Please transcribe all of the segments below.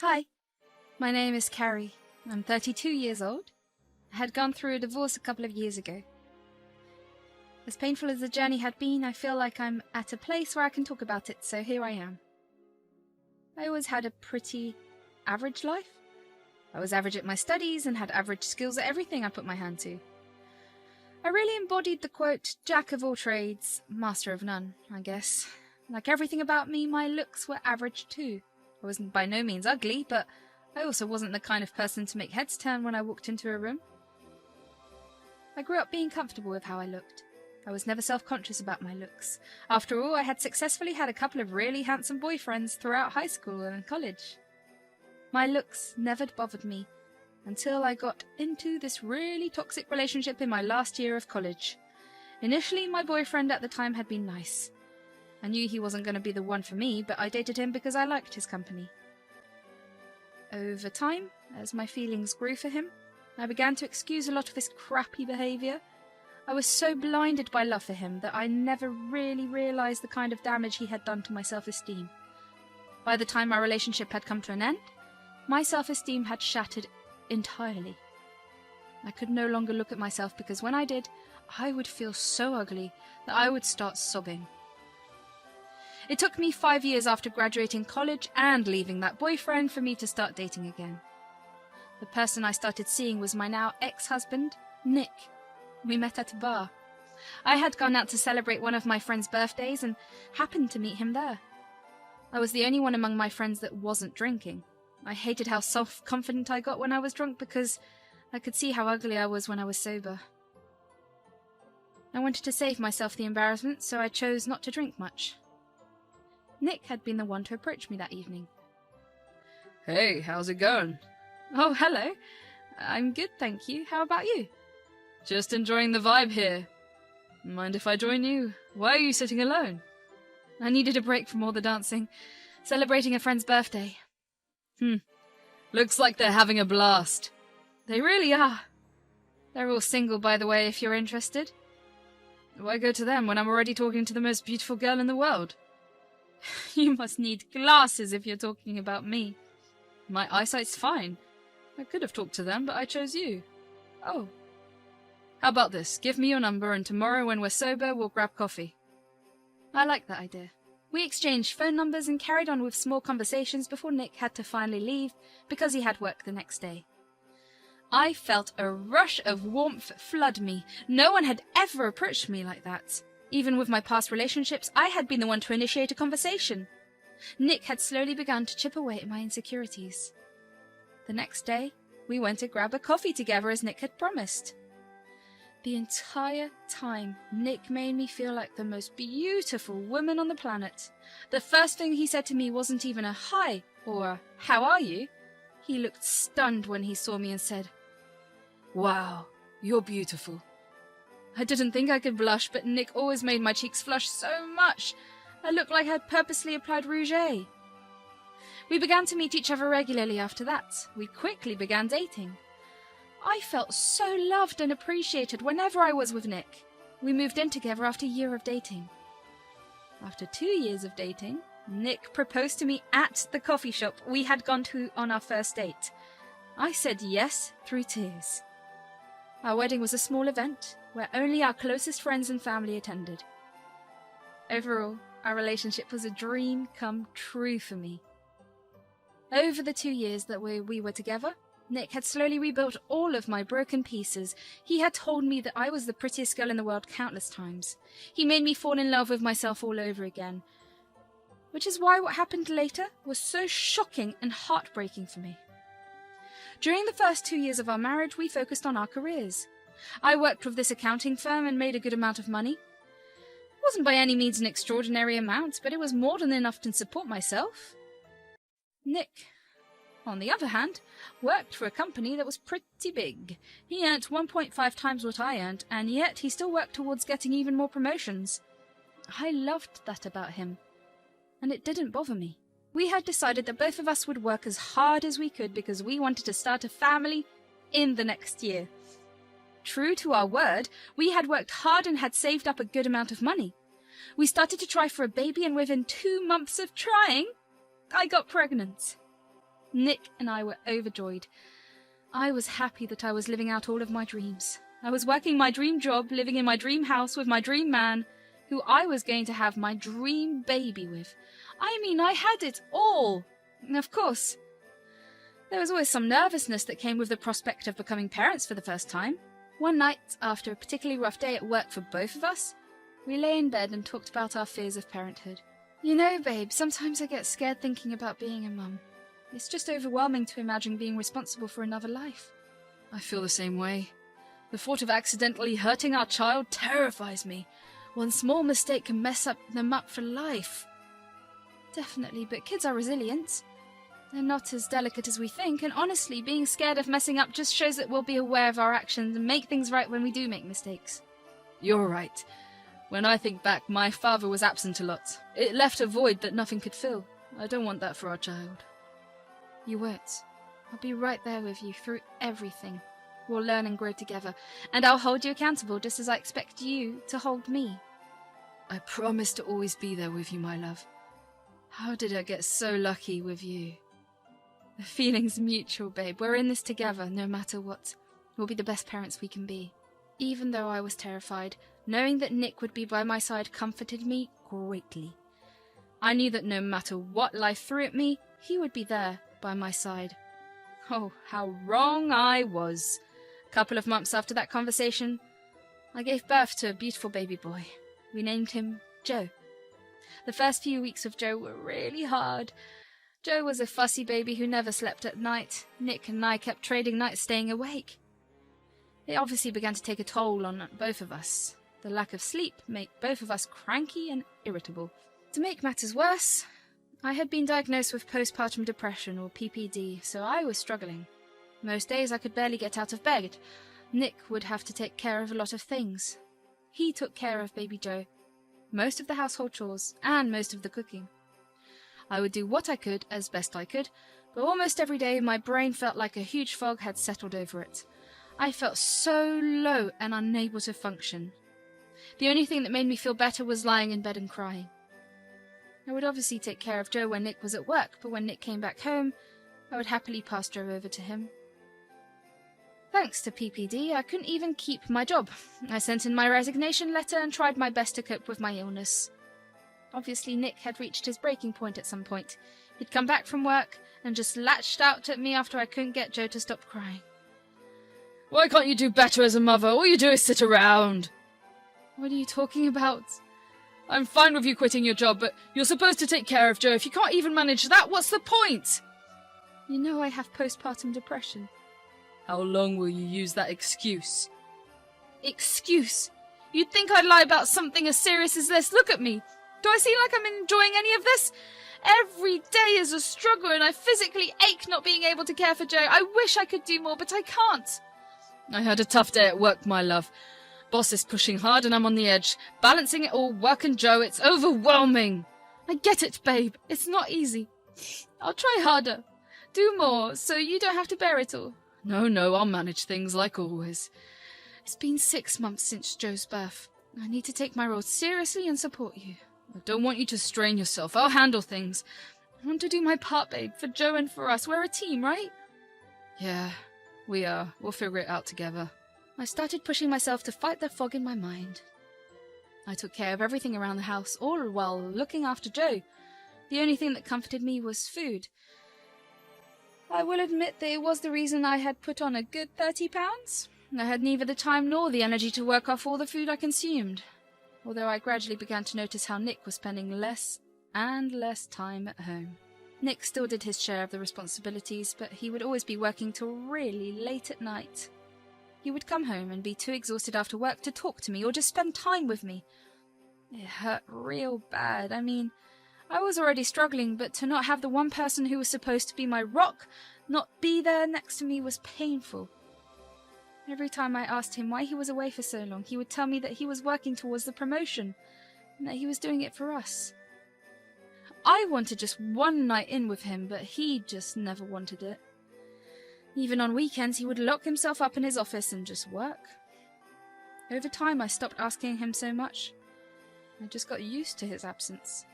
Hi, my name is Carrie. I'm 32 years old. I had gone through a divorce a couple of years ago. As painful as the journey had been, I feel like I'm at a place where I can talk about it, so here I am. I always had a pretty average life. I was average at my studies and had average skills at everything I put my hand to. I really embodied the quote, "Jack of all trades, master of none," I guess. Like everything about me, my looks were average too. I wasn't by no means ugly, but I also wasn't the kind of person to make heads turn when I walked into a room. I grew up being comfortable with how I looked. I was never self-conscious about my looks. After all, I had successfully had a couple of really handsome boyfriends throughout high school and college. My looks never bothered me until I got into this really toxic relationship in my last year of college. Initially, my boyfriend at the time had been nice. I knew he wasn't going to be the one for me, but I dated him because I liked his company. Over time, as my feelings grew for him, I began to excuse a lot of his crappy behaviour. I was so blinded by love for him that I never really realised the kind of damage he had done to my self-esteem. By the time my relationship had come to an end, my self-esteem had shattered entirely. I could no longer look at myself because when I did, I would feel so ugly that I would start sobbing. It took me 5 years after graduating college and leaving that boyfriend for me to start dating again. The person I started seeing was my now ex-husband, Nick. We met at a bar. I had gone out to celebrate one of my friend's birthdays and happened to meet him there. I was the only one among my friends that wasn't drinking. I hated how self-confident I got when I was drunk because I could see how ugly I was when I was sober. I wanted to save myself the embarrassment, so I chose not to drink much. Nick had been the one to approach me that evening. Hey, how's it going? Oh, hello. I'm good, thank you. How about you? Just enjoying the vibe here. Mind if I join you? Why are you sitting alone? I needed a break from all the dancing, celebrating a friend's birthday. Looks like they're having a blast. They really are. They're all single, by the way, if you're interested. Why go to them when I'm already talking to the most beautiful girl in the world? You must need glasses if you're talking about me. My eyesight's fine. I could have talked to them, but I chose you. Oh. How about this? Give me your number, and tomorrow when we're sober, we'll grab coffee. I like that idea. We exchanged phone numbers and carried on with small conversations before Nick had to finally leave because he had work the next day. I felt a rush of warmth flood me. No one had ever approached me like that. Even with my past relationships, I had been the one to initiate a conversation. Nick had slowly begun to chip away at my insecurities. The next day, we went to grab a coffee together as Nick had promised. The entire time, Nick made me feel like the most beautiful woman on the planet. The first thing he said to me wasn't even a hi or a how are you? He looked stunned when he saw me and said, "Wow, you're beautiful." I didn't think I could blush, but Nick always made my cheeks flush so much. I looked like I'd purposely applied rouge. We began to meet each other regularly after that. We quickly began dating. I felt so loved and appreciated whenever I was with Nick. We moved in together after a year of dating. After 2 years of dating, Nick proposed to me at the coffee shop we had gone to on our first date. I said yes through tears. Our wedding was a small event where only our closest friends and family attended. Overall, our relationship was a dream come true for me. Over the 2 years that we were together, Nick had slowly rebuilt all of my broken pieces. He had told me that I was the prettiest girl in the world countless times. He made me fall in love with myself all over again. Which is why what happened later was so shocking and heartbreaking for me. During the first 2 years of our marriage, we focused on our careers. I worked with this accounting firm and made a good amount of money. It wasn't by any means an extraordinary amount, but it was more than enough to support myself. Nick, on the other hand, worked for a company that was pretty big. He earned 1.5 times what I earned, and yet he still worked towards getting even more promotions. I loved that about him, and it didn't bother me. We had decided that both of us would work as hard as we could because we wanted to start a family in the next year. True to our word, we had worked hard and had saved up a good amount of money. We started to try for a baby, and within 2 months of trying, I got pregnant. Nick and I were overjoyed. I was happy that I was living out all of my dreams. I was working my dream job, living in my dream house with my dream man, who I was going to have my dream baby with. I mean, I had it all. And of course, there was always some nervousness that came with the prospect of becoming parents for the first time. One night, after a particularly rough day at work for both of us, we lay in bed and talked about our fears of parenthood. You know, babe, sometimes I get scared thinking about being a mum. It's just overwhelming to imagine being responsible for another life. I feel the same way. The thought of accidentally hurting our child terrifies me. One small mistake can mess them up for life. Definitely, but kids are resilient. They're not as delicate as we think, and honestly, being scared of messing up just shows that we'll be aware of our actions and make things right when we do make mistakes. You're right. When I think back, my father was absent a lot. It left a void that nothing could fill. I don't want that for our child. You won't. I'll be right there with you through everything. We'll learn and grow together, and I'll hold you accountable just as I expect you to hold me. I promise to always be there with you, my love. How did I get so lucky with you? The feeling's mutual, babe. We're in this together, no matter what. We'll be the best parents we can be. Even though I was terrified, knowing that Nick would be by my side comforted me greatly. I knew that no matter what life threw at me, he would be there by my side. Oh, how wrong I was. A couple of months after that conversation, I gave birth to a beautiful baby boy. We named him Joe. The first few weeks of Joe were really hard. Joe was a fussy baby who never slept at night. Nick and I kept trading nights staying awake. It obviously began to take a toll on both of us. The lack of sleep made both of us cranky and irritable. To make matters worse, I had been diagnosed with postpartum depression, or PPD, so I was struggling. Most days I could barely get out of bed. Nick would have to take care of a lot of things. He took care of baby Joe, most of the household chores, and most of the cooking. I would do what I could as best I could, but almost every day my brain felt like a huge fog had settled over it. I felt so low and unable to function. The only thing that made me feel better was lying in bed and crying. I would obviously take care of Joe when Nick was at work, but when Nick came back home, I would happily pass Joe over to him. Thanks to PPD, I couldn't even keep my job. I sent in my resignation letter and tried my best to cope with my illness. Obviously, Nick had reached his breaking point at some point. He'd come back from work and just lashed out at me after I couldn't get Joe to stop crying. Why can't you do better as a mother? All you do is sit around. What are you talking about? I'm fine with you quitting your job, but you're supposed to take care of Joe. If you can't even manage that, what's the point? You know I have postpartum depression. How long will you use that excuse? Excuse? You'd think I'd lie about something as serious as this. Look at me. Do I seem like I'm enjoying any of this? Every day is a struggle and I physically ache not being able to care for Joe. I wish I could do more, but I can't. I had a tough day at work, my love. Boss is pushing hard and I'm on the edge. Balancing it all, work and Joe, it's overwhelming. I get it, babe. It's not easy. I'll try harder. Do more, so you don't have to bear it all. No, I'll manage things like always. It's been 6 months since Joe's birth. I need to take my role seriously and support you. I don't want you to strain yourself. I'll handle things. I want to do my part, babe, for Joe and for us. We're a team, right? Yeah, we are. We'll figure it out together. I started pushing myself to fight the fog in my mind. I took care of everything around the house, all while looking after Joe. The only thing that comforted me was food. I will admit that it was the reason I had put on a good 30 pounds. I had neither the time nor the energy to work off all the food I consumed, although I gradually began to notice how Nick was spending less and less time at home. Nick still did his share of the responsibilities, but he would always be working till really late at night. He would come home and be too exhausted after work to talk to me or just spend time with me. It hurt real bad. I mean, I was already struggling, but to not have the one person who was supposed to be my rock not be there next to me was painful. Every time I asked him why he was away for so long, he would tell me that he was working towards the promotion and that he was doing it for us. I wanted just one night in with him, but he just never wanted it. Even on weekends, he would lock himself up in his office and just work. Over time, I stopped asking him so much. I just got used to his absence.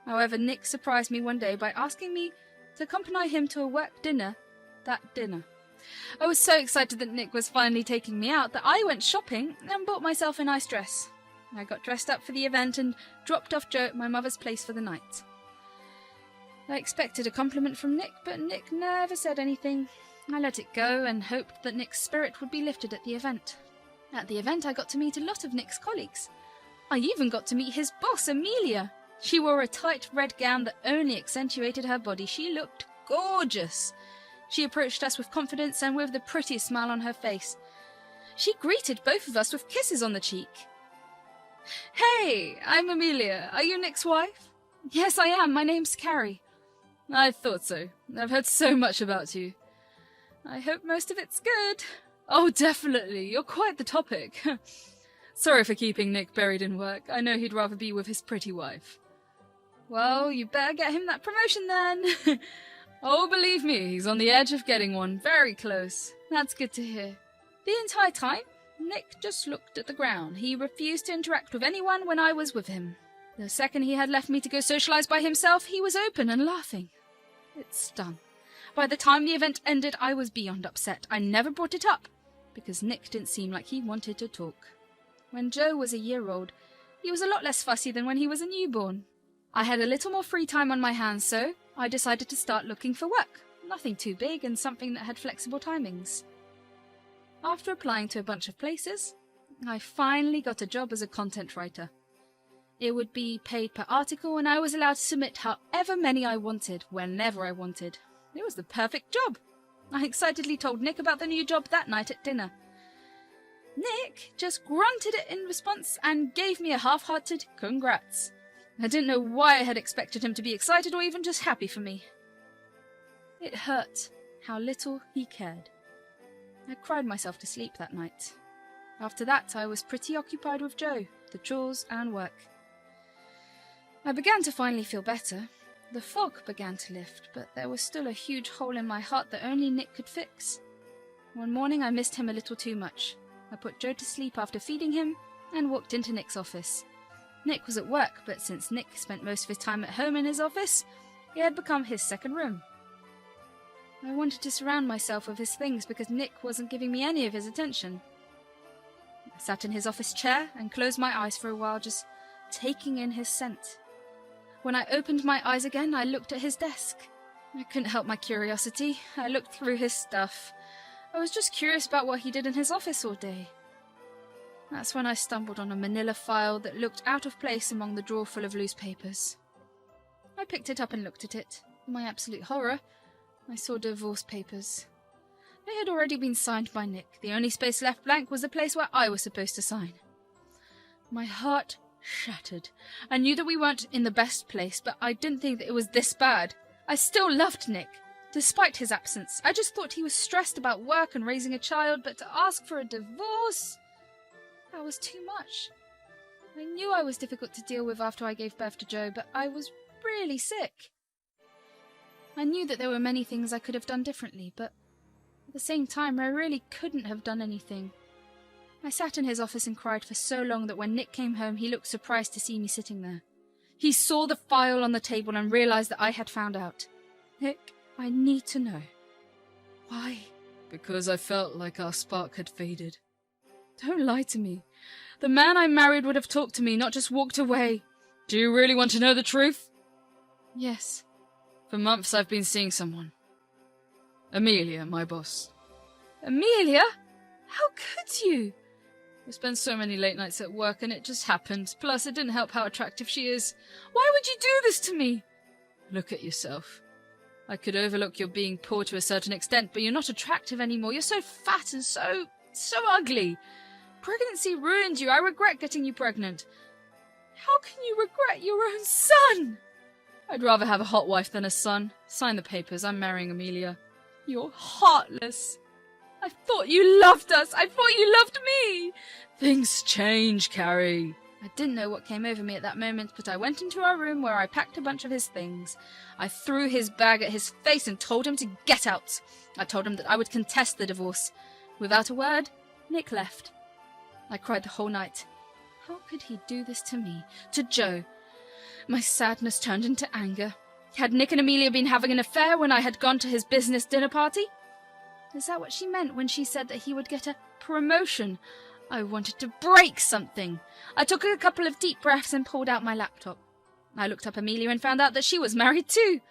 However, Nick surprised me one day by asking me to accompany him to a work dinner that dinner. I was so excited that Nick was finally taking me out that I went shopping and bought myself a nice dress. I got dressed up for the event and dropped off Joe at my mother's place for the night. I expected a compliment from Nick, but Nick never said anything. I let it go and hoped that Nick's spirit would be lifted at the event. At the event, I got to meet a lot of Nick's colleagues. I even got to meet his boss, Amelia. She wore a tight red gown that only accentuated her body. She looked gorgeous. She approached us with confidence and with the prettiest smile on her face. She greeted both of us with kisses on the cheek. "Hey, I'm Amelia. Are you Nick's wife?" "Yes, I am. My name's Carrie." "I thought so. I've heard so much about you." "I hope most of it's good." "Oh, definitely. You're quite the topic." "Sorry for keeping Nick buried in work. I know he'd rather be with his pretty wife." "Well, you better get him that promotion then." "Oh, believe me, he's on the edge of getting one. Very close." "That's good to hear." The entire time, Nick just looked at the ground. He refused to interact with anyone when I was with him. The second he had left me to go socialise by himself, he was open and laughing. It stung. By the time the event ended, I was beyond upset. I never brought it up, because Nick didn't seem like he wanted to talk. When Joe was a year old, he was a lot less fussy than when he was a newborn. I had a little more free time on my hands, so I decided to start looking for work. Nothing too big and something that had flexible timings. After applying to a bunch of places, I finally got a job as a content writer. It would be paid per article and I was allowed to submit however many I wanted, whenever I wanted. It was the perfect job. I excitedly told Nick about the new job that night at dinner. Nick just grunted it in response and gave me a half-hearted congrats. I didn't know why I had expected him to be excited or even just happy for me. It hurt how little he cared. I cried myself to sleep that night. After that, I was pretty occupied with Joe, the chores and work. I began to finally feel better. The fog began to lift, but there was still a huge hole in my heart that only Nick could fix. One morning I missed him a little too much. I put Joe to sleep after feeding him and walked into Nick's office. Nick was at work, but since Nick spent most of his time at home in his office, it had become his second room. I wanted to surround myself with his things because Nick wasn't giving me any of his attention. I sat in his office chair and closed my eyes for a while, just taking in his scent. When I opened my eyes again, I looked at his desk. I couldn't help my curiosity. I looked through his stuff. I was just curious about what he did in his office all day. That's when I stumbled on a manila file that looked out of place among the drawer full of loose papers. I picked it up and looked at it. To my absolute horror, I saw divorce papers. They had already been signed by Nick. The only space left blank was the place where I was supposed to sign. My heart shattered. I knew that we weren't in the best place, but I didn't think that it was this bad. I still loved Nick, despite his absence. I just thought he was stressed about work and raising a child, but to ask for a divorce, that was too much. I knew I was difficult to deal with after I gave birth to Joe, but I was really sick. I knew that there were many things I could have done differently, but at the same time, I really couldn't have done anything. I sat in his office and cried for so long that when Nick came home, he looked surprised to see me sitting there. He saw the file on the table and realized that I had found out. "Nick, I need to know." "Why?" "Because I felt like our spark had faded." "Don't lie to me. The man I married would have talked to me, not just walked away." "Do you really want to know the truth?" "Yes." "For months I've been seeing someone. Amelia, my boss." "Amelia? How could you?" "We spent so many late nights at work and it just happened. Plus, it didn't help how attractive she is." "Why would you do this to me?" "Look at yourself. I could overlook your being poor to a certain extent, but you're not attractive anymore. You're so fat and so ugly. Pregnancy ruined you. I regret getting you pregnant." "How can you regret your own son?" "I'd rather have a hot wife than a son. Sign the papers. I'm marrying Amelia." "You're heartless. I thought you loved us. I thought you loved me." "Things change, Carrie." I didn't know what came over me at that moment, but I went into our room where I packed a bunch of his things. I threw his bag at his face and told him to get out. I told him that I would contest the divorce. Without a word, Nick left. I cried the whole night. How could he do this to me? To Joe? My sadness turned into anger. Had Nick and Amelia been having an affair when I had gone to his business dinner party? Is that what she meant when she said that he would get a promotion? I wanted to break something. I took a couple of deep breaths and pulled out my laptop. I looked up Amelia and found out that she was married too.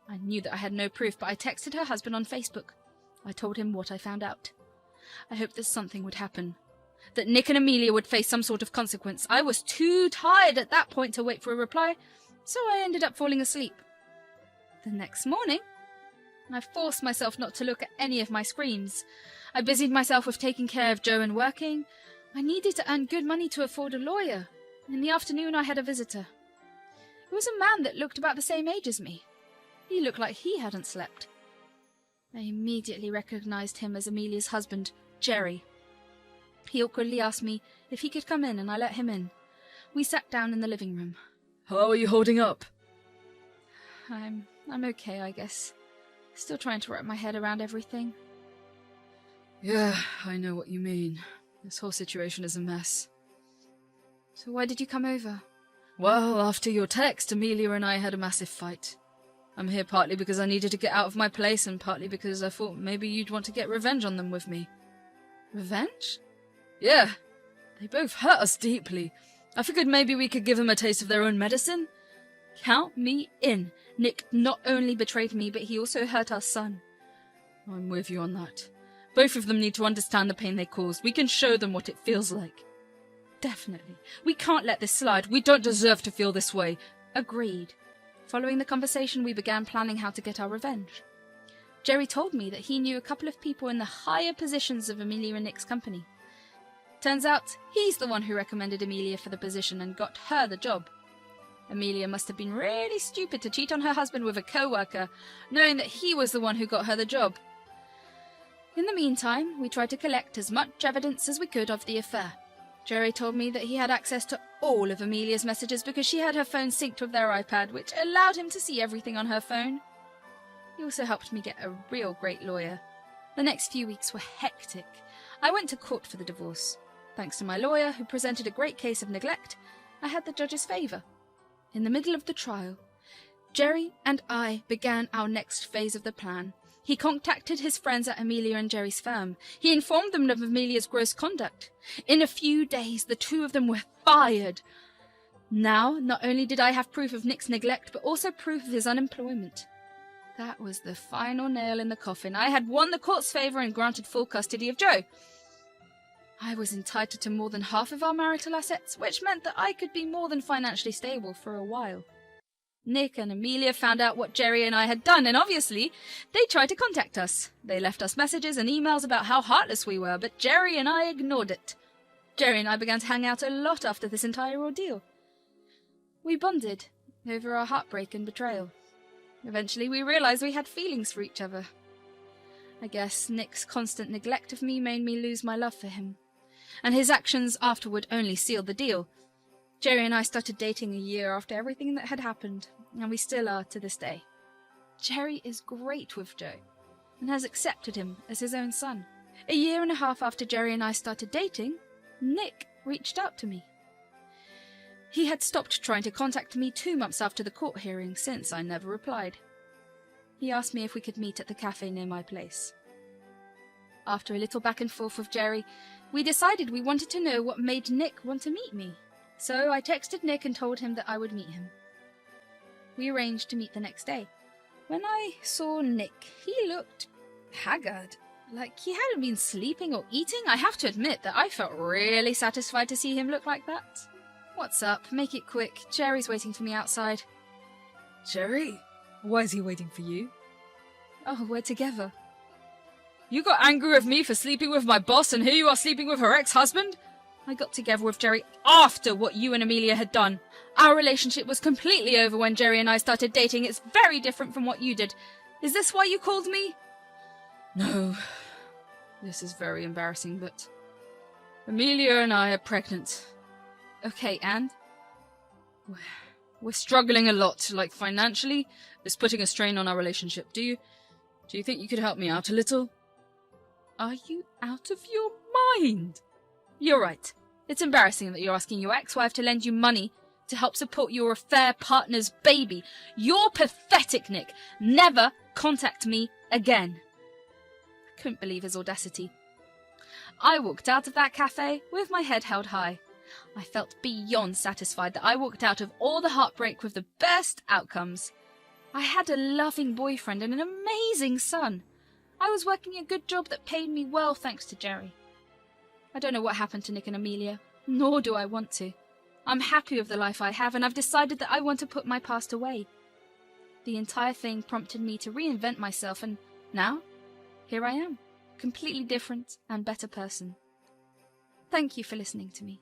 I knew that I had no proof, but I texted her husband on Facebook. I told him what I found out. I hoped that something would happen, that Nick and Amelia would face some sort of consequence. I was too tired at that point to wait for a reply, so I ended up falling asleep. The next morning, I forced myself not to look at any of my screens. I busied myself with taking care of Joe and working. I needed to earn good money to afford a lawyer. In the afternoon, I had a visitor. It was a man that looked about the same age as me. He looked like he hadn't slept. I immediately recognized him as Amelia's husband, Jerry. He awkwardly asked me if he could come in, and I let him in. We sat down in the living room. How are you holding up? I'm okay, I guess. Still trying to wrap my head around everything. Yeah, I know what you mean. This whole situation is a mess. So why did you come over? Well, after your text, Amelia and I had a massive fight. I'm here partly because I needed to get out of my place, and partly because I thought maybe you'd want to get revenge on them with me. Revenge? Yeah, they both hurt us deeply. I figured maybe we could give them a taste of their own medicine. Count me in. Nick not only betrayed me, but he also hurt our son. I'm with you on that. Both of them need to understand the pain they caused. We can show them what it feels like. Definitely. We can't let this slide. We don't deserve to feel this way. Agreed. Following the conversation, we began planning how to get our revenge. Jerry told me that he knew a couple of people in the higher positions of Amelia and Nick's company. Turns out, he's the one who recommended Amelia for the position and got her the job. Amelia must have been really stupid to cheat on her husband with a co-worker, knowing that he was the one who got her the job. In the meantime, we tried to collect as much evidence as we could of the affair. Jerry told me that he had access to all of Amelia's messages because she had her phone synced with their iPad, which allowed him to see everything on her phone. He also helped me get a real great lawyer. The next few weeks were hectic. I went to court for the divorce. Thanks to my lawyer, who presented a great case of neglect, I had the judge's favour. In the middle of the trial, Jerry and I began our next phase of the plan. He contacted his friends at Amelia and Jerry's firm. He informed them of Amelia's gross conduct. In a few days, the two of them were fired. Now, not only did I have proof of Nick's neglect, but also proof of his unemployment. That was the final nail in the coffin. I had won the court's favour and granted full custody of Joe. I was entitled to more than half of our marital assets, which meant that I could be more than financially stable for a while. Nick and Amelia found out what Jerry and I had done, and obviously, they tried to contact us. They left us messages and emails about how heartless we were, but Jerry and I ignored it. Jerry and I began to hang out a lot after this entire ordeal. We bonded over our heartbreak and betrayal. Eventually, we realized we had feelings for each other. I guess Nick's constant neglect of me made me lose my love for him, and his actions afterward only sealed the deal. Jerry and I started dating a year after everything that had happened, and we still are to this day. Jerry is great with Joe, and has accepted him as his own son. A year and a half after Jerry and I started dating, Nick reached out to me. He had stopped trying to contact me 2 months after the court hearing, since I never replied. He asked me if we could meet at the cafe near my place. After a little back and forth with Jerry, we decided we wanted to know what made Nick want to meet me. So I texted Nick and told him that I would meet him. We arranged to meet the next day. When I saw Nick, he looked haggard, like he hadn't been sleeping or eating. I have to admit that I felt really satisfied to see him look like that. What's up? Make it quick. Jerry's waiting for me outside. Jerry? Why is he waiting for you? Oh, we're together. You got angry with me for sleeping with my boss, and here you are sleeping with her ex-husband? I got together with Jerry after what you and Amelia had done. Our relationship was completely over when Jerry and I started dating. It's very different from what you did. Is this why you called me? No. This is very embarrassing, but Amelia and I are pregnant. Okay, and? We're struggling a lot, like financially. It's putting a strain on our relationship. Do you think you could help me out a little? Are you out of your mind? You're right. It's embarrassing that you're asking your ex-wife to lend you money to help support your affair partner's baby. You're pathetic, Nick. Never contact me again. I couldn't believe his audacity. I walked out of that cafe with my head held high. I felt beyond satisfied that I walked out of all the heartbreak with the best outcomes. I had a loving boyfriend and an amazing son. I was working a good job that paid me well thanks to Jerry. I don't know what happened to Nick and Amelia, nor do I want to. I'm happy with the life I have, and I've decided that I want to put my past away. The entire thing prompted me to reinvent myself, and now, here I am, a completely different and better person. Thank you for listening to me.